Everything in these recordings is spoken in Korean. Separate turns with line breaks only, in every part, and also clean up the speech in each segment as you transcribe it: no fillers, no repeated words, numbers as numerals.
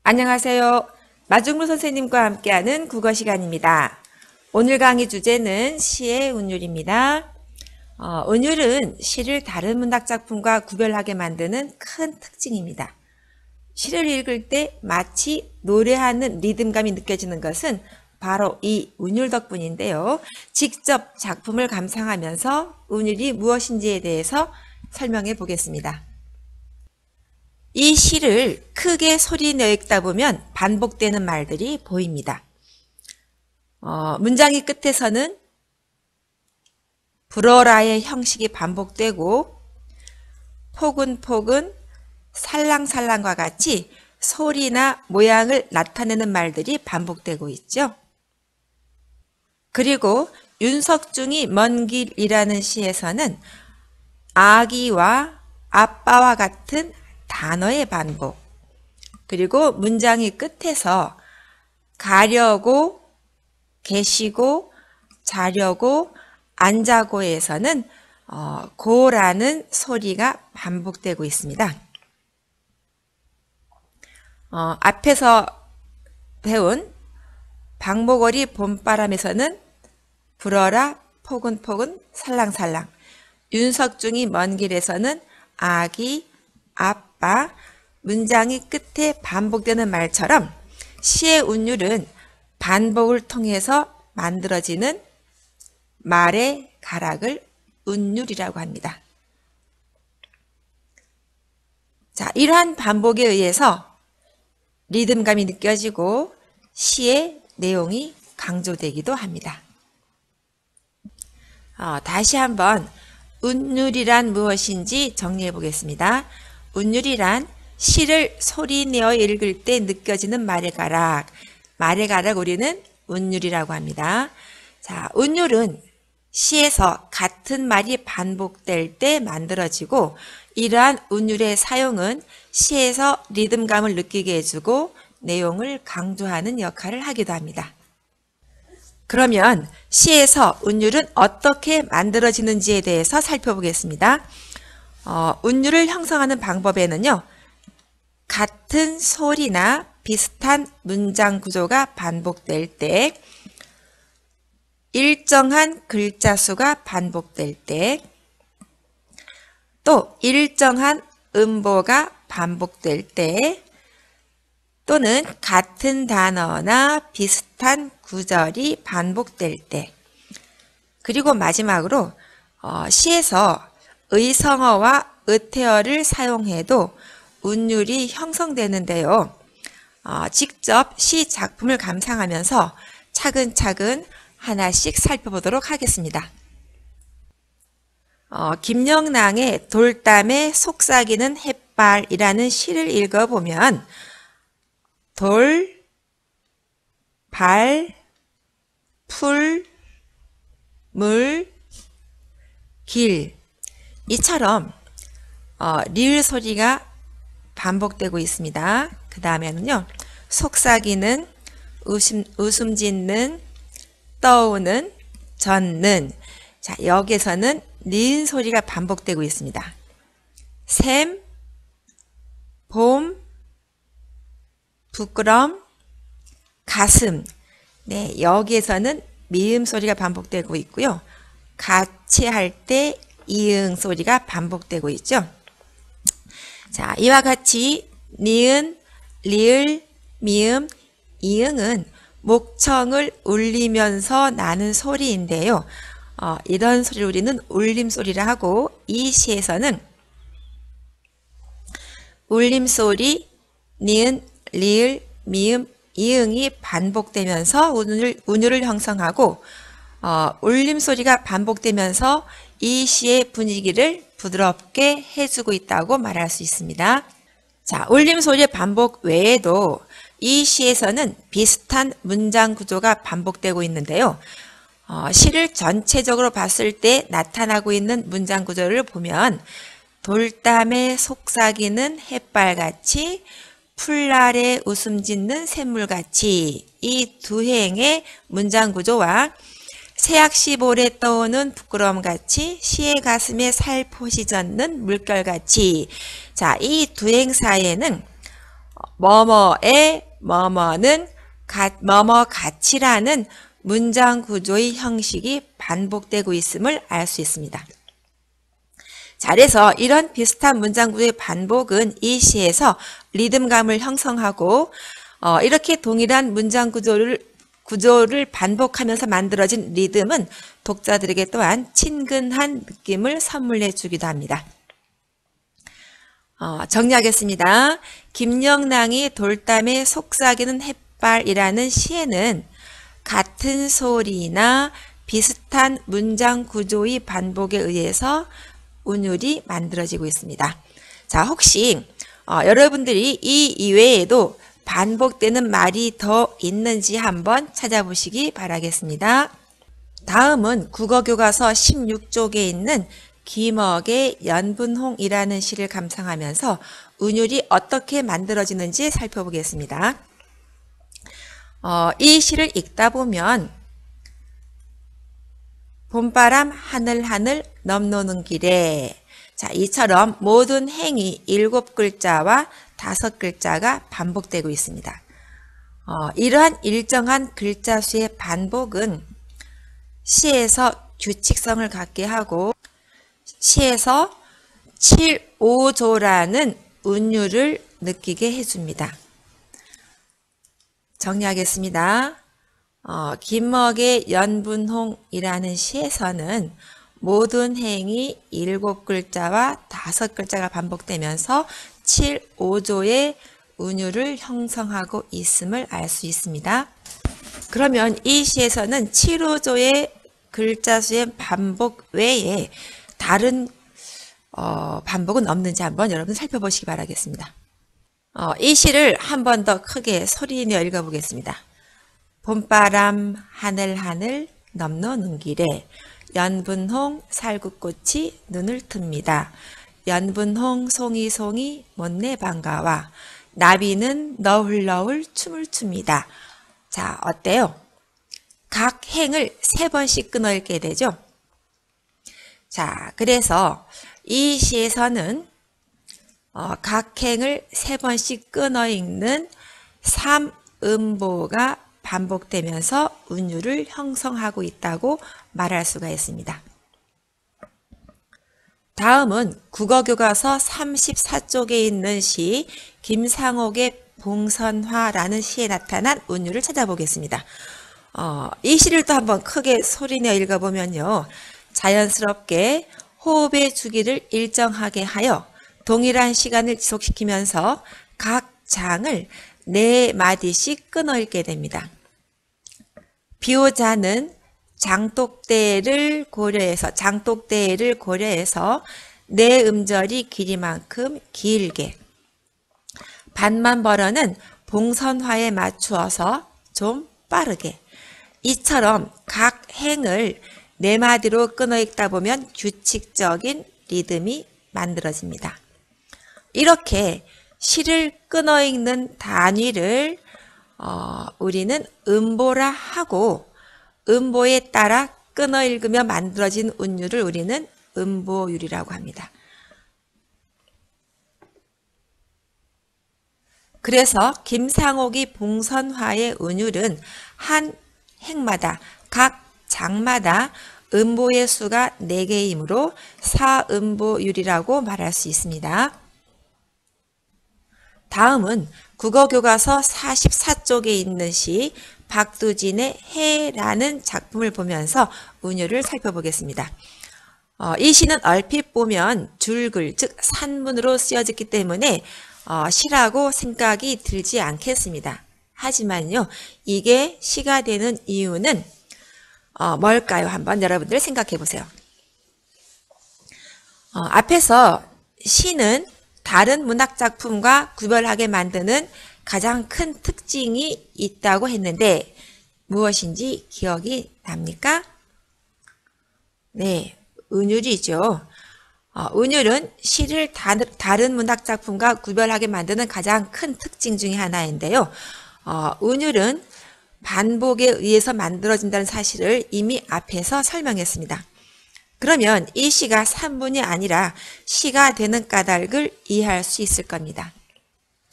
안녕하세요. 마중무 선생님과 함께하는 국어 시간입니다. 오늘 강의 주제는 시의 운율입니다. 운율은 시를 다른 문학작품과 구별하게 만드는 큰 특징입니다. 시를 읽을 때 마치 노래하는 리듬감이 느껴지는 것은 바로 이 운율 덕분인데요. 직접 작품을 감상하면서 운율이 무엇인지에 대해서 설명해 보겠습니다. 이 시를 크게 소리내어 읽다 보면 반복되는 말들이 보입니다. 문장의 끝에서는 불어라의 형식이 반복되고 포근포근, 살랑살랑과 같이 소리나 모양을 나타내는 말들이 반복되고 있죠. 그리고 윤석중이 먼 길이라는 시에서는 아기와 아빠와 같은 단어의 반복, 그리고 문장의 끝에서 가려고, 계시고, 자려고, 앉아고에서는 고라는 소리가 반복되고 있습니다. 앞에서 배운 박목걸이 봄바람에서는 불어라, 포근포근, 살랑살랑, 윤석중이 먼 길에서는 아기, 아빠, 문장이 끝에 반복되는 말처럼 시의 운율은 반복을 통해서 만들어지는 말의 가락을 운율이라고 합니다. 자, 이러한 반복에 의해서 리듬감이 느껴지고 시의 내용이 강조되기도 합니다. 다시 한번 운율이란 무엇인지 정리해 보겠습니다. 운율이란 시를 소리내어 읽을 때 느껴지는 말의 가락, 우리는 운율이라고 합니다. 자, 운율은 시에서 같은 말이 반복될 때 만들어지고, 이러한 운율의 사용은 시에서 리듬감을 느끼게 해주고 내용을 강조하는 역할을 하기도 합니다. 그러면 시에서 운율은 어떻게 만들어지는지에 대해서 살펴보겠습니다. 운율을 형성하는 방법에는요, 같은 소리나 비슷한 문장 구조가 반복될 때, 일정한 글자 수가 반복될 때, 또 일정한 음보가 반복될 때, 또는 같은 단어나 비슷한 구절이 반복될 때, 그리고 마지막으로 시에서 의성어와 의태어를 사용해도 운율이 형성되는데요. 직접 시 작품을 감상하면서 차근차근 하나씩 살펴보도록 하겠습니다. 김영랑의 돌담에 속삭이는 햇발이라는 시를 읽어보면 돌, 발, 풀, 물, 길, 이처럼 리을 소리가 반복되고 있습니다. 그 다음에는요, 속삭이는, 웃음 짓는, 떠오는, 젓는. 자, 여기에서는 니은 소리가 반복되고 있습니다. 샘, 봄, 부끄럼, 가슴. 네, 여기에서는 미음 소리가 반복되고 있고요. 같이 할 때 이응 소리가 반복되고 있죠. 자, 이와 같이 니은, 리을, 미음, 이응은 목청을 울리면서 나는 소리인데요. 이런 소리를 우리는 울림소리라 하고, 이 시에서는 울림소리, 니은, 리을, 미음, 이응이 반복되면서 운율을 형성하고, 울림소리가 반복되면서 이 시의 분위기를 부드럽게 해주고 있다고 말할 수 있습니다. 자, 울림소리의 반복 외에도 이 시에서는 비슷한 문장 구조가 반복되고 있는데요. 시를 전체적으로 봤을 때 나타나고 있는 문장 구조를 보면 돌담에 속삭이는 햇발같이, 풀날에 웃음 짓는 샘물같이, 이 두 행의 문장 구조와 새약시 볼에 떠오는 부끄러움같이, 시의 가슴에 살포시 젖는 물결같이, 자, 이 두 행 사이에는 뭐뭐의 뭐뭐는 뭐뭐 같이라는 문장 구조의 형식이 반복되고 있음을 알 수 있습니다. 자, 그래서 이런 비슷한 문장 구조의 반복은 이 시에서 리듬감을 형성하고 이렇게 동일한 문장 구조를 반복하면서 만들어진 리듬은 독자들에게 또한 친근한 느낌을 선물해 주기도 합니다. 정리하겠습니다. 김영랑이 돌담에 속삭이는 햇발이라는 시에는 같은 소리나 비슷한 문장 구조의 반복에 의해서 운율이 만들어지고 있습니다. 자, 혹시 여러분들이 이 이외에도 반복되는 말이 더 있는지 한번 찾아보시기 바라겠습니다. 다음은 국어교과서 16쪽에 있는 김억의 연분홍이라는 시를 감상하면서 운율이 어떻게 만들어지는지 살펴보겠습니다. 이 시를 읽다 보면 봄바람 하늘하늘 넘노는 길에, 자, 이처럼 모든 행이 7글자와 5글자가 반복되고 있습니다. 이러한 일정한 글자 수의 반복은 시에서 규칙성을 갖게 하고 시에서 7, 5조라는 운율을 느끼게 해줍니다. 정리하겠습니다. 김억의 연분홍이라는 시에서는 모든 행이 7글자와 5글자가 반복되면서 7, 5조의 운율을 형성하고 있음을 알 수 있습니다. 그러면 이 시에서는 7, 5조의 글자 수의 반복 외에 다른 반복은 없는지 한번 여러분 살펴보시기 바라겠습니다. 이 시를 한 번 더 크게 소리내어 읽어보겠습니다. 봄바람 하늘하늘 넘노는 길에 연분홍 살구꽃이 눈을 틉니다. 연분홍 송이송이 못내 반가와 나비는 너울너울 춤을 춥니다. 자, 어때요? 각 행을 3번씩 끊어 읽게 되죠? 자, 그래서 이 시에서는 각 행을 3번씩 끊어 읽는 3음보가 반복되면서 운율을 형성하고 있다고 말할 수가 있습니다. 다음은 국어교과서 34쪽에 있는 시 김상옥의 봉선화라는 시에 나타난 운율을 찾아보겠습니다. 이 시를 또 한번 크게 소리내어 읽어보면요. 자연스럽게 호흡의 주기를 일정하게 하여 동일한 시간을 지속시키면서 각 장을 4마디씩 끊어 읽게 됩니다. 비호자는 장독대를 고려해서 4음절이 길이만큼 길게, 반만벌어는 봉선화에 맞추어서 좀 빠르게, 이처럼 각 행을 4마디로 끊어 읽다 보면 규칙적인 리듬이 만들어집니다. 이렇게 시를 끊어 읽는 단위를 우리는 음보라 하고 음보에 따라 끊어 읽으며 만들어진 운율을 우리는 음보율이라고 합니다. 그래서 김상옥이 봉선화의 운율은 한 행마다 각 장마다 음보의 수가 4개이므로 4음보율이라고 말할 수 있습니다. 다음은 국어교과서 44쪽에 있는 시 박두진의 해라는 작품을 보면서 운율을 살펴보겠습니다. 이 시는 얼핏 보면 줄글, 즉 산문으로 쓰여졌기 때문에 시라고 생각이 들지 않겠습니다. 하지만요, 이게 시가 되는 이유는 뭘까요? 한번 여러분들 생각해 보세요. 앞에서 시는 다른 문학작품과 구별하게 만드는 가장 큰 특징이 있다고 했는데 무엇인지 기억이 납니까? 네, 운율이죠. 운율은 시를 다른 문학작품과 구별하게 만드는 가장 큰 특징 중에 하나인데요. 운율은 반복에 의해서 만들어진다는 사실을 이미 앞에서 설명했습니다. 그러면 이 시가 산문이 아니라 시가 되는 까닭을 이해할 수 있을 겁니다.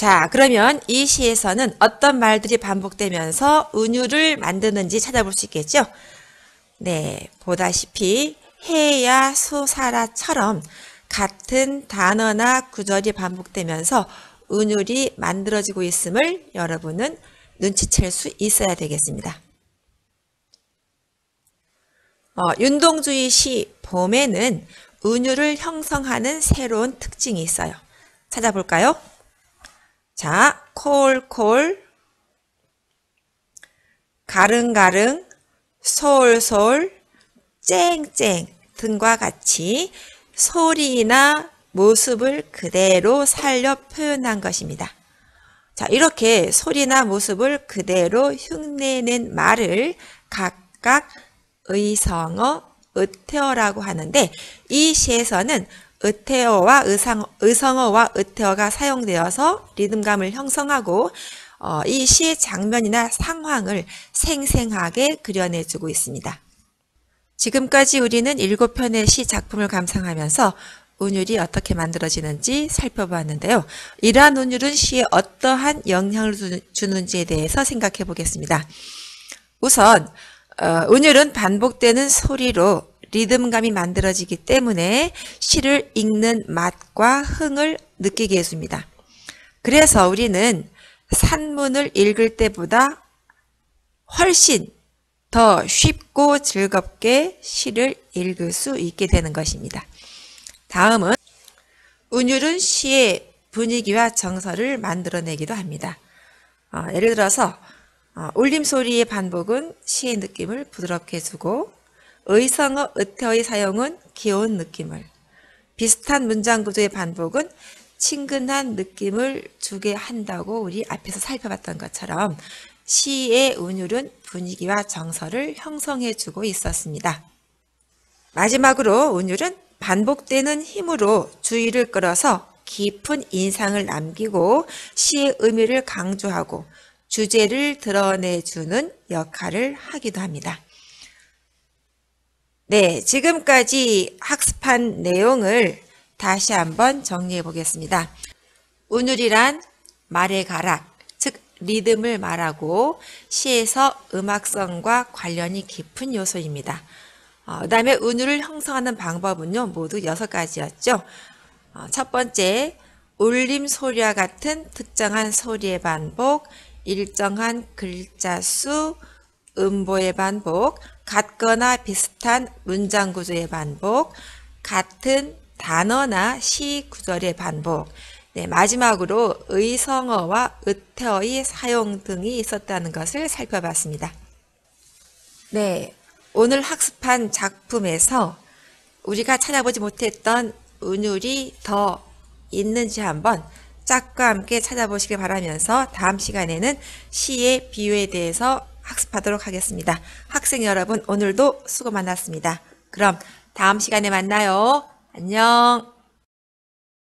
자, 그러면 이 시에서는 어떤 말들이 반복되면서 은유를 만드는지 찾아볼 수 있겠죠? 네, 보다시피 해야 수사라처럼 같은 단어나 구절이 반복되면서 은율이 만들어지고 있음을 여러분은 눈치챌 수 있어야 되겠습니다. 윤동주의 시 봄에는 은율을 형성하는 새로운 특징이 있어요. 찾아볼까요? 자, 콜콜, 가릉가릉, 솔솔, 쨍쨍 등과 같이 소리나 모습을 그대로 살려 표현한 것입니다. 자, 이렇게 소리나 모습을 그대로 흉내낸 말을 각각 의성어, 의태어라고 하는데 이 시에서는 의태어와 의성어와 의태어가 사용되어서 리듬감을 형성하고 이 시의 장면이나 상황을 생생하게 그려내주고 있습니다. 지금까지 우리는 7편의 시 작품을 감상하면서 운율이 어떻게 만들어지는지 살펴보았는데요. 이러한 운율은 시에 어떠한 영향을 주는지에 대해서 생각해 보겠습니다. 우선 운율은 반복되는 소리로 리듬감이 만들어지기 때문에 시를 읽는 맛과 흥을 느끼게 해줍니다. 그래서 우리는 산문을 읽을 때보다 훨씬 더 쉽고 즐겁게 시를 읽을 수 있게 되는 것입니다. 다음은 운율은 시의 분위기와 정서를 만들어내기도 합니다. 예를 들어서 울림소리의 반복은 시의 느낌을 부드럽게 해주고 의성어, 의태어의 사용은 귀여운 느낌을, 비슷한 문장 구조의 반복은 친근한 느낌을 주게 한다고 우리 앞에서 살펴봤던 것처럼 시의 운율은 분위기와 정서를 형성해주고 있었습니다. 마지막으로 운율은 반복되는 힘으로 주의를 끌어서 깊은 인상을 남기고 시의 의미를 강조하고 주제를 드러내주는 역할을 하기도 합니다. 네, 지금까지 학습한 내용을 다시 한번 정리해 보겠습니다. 운율이란 말의 가락, 즉 리듬을 말하고 시에서 음악성과 관련이 깊은 요소입니다. 그 다음에 운율을 형성하는 방법은요, 모두 6가지였죠. 첫 번째, 울림 소리와 같은 특정한 소리의 반복, 일정한 글자 수, 음보의 반복, 같거나 비슷한 문장 구조의 반복, 같은 단어나 시 구절의 반복, 네, 마지막으로 의성어와 의태어의 사용 등이 있었다는 것을 살펴봤습니다. 네, 오늘 학습한 작품에서 우리가 찾아보지 못했던 운율이 더 있는지 한번 짝과 함께 찾아보시길 바라면서 다음 시간에는 시의 비유에 대해서 학습하도록 하겠습니다. 학생 여러분, 오늘도 수고 많았습니다. 그럼 다음 시간에 만나요. 안녕.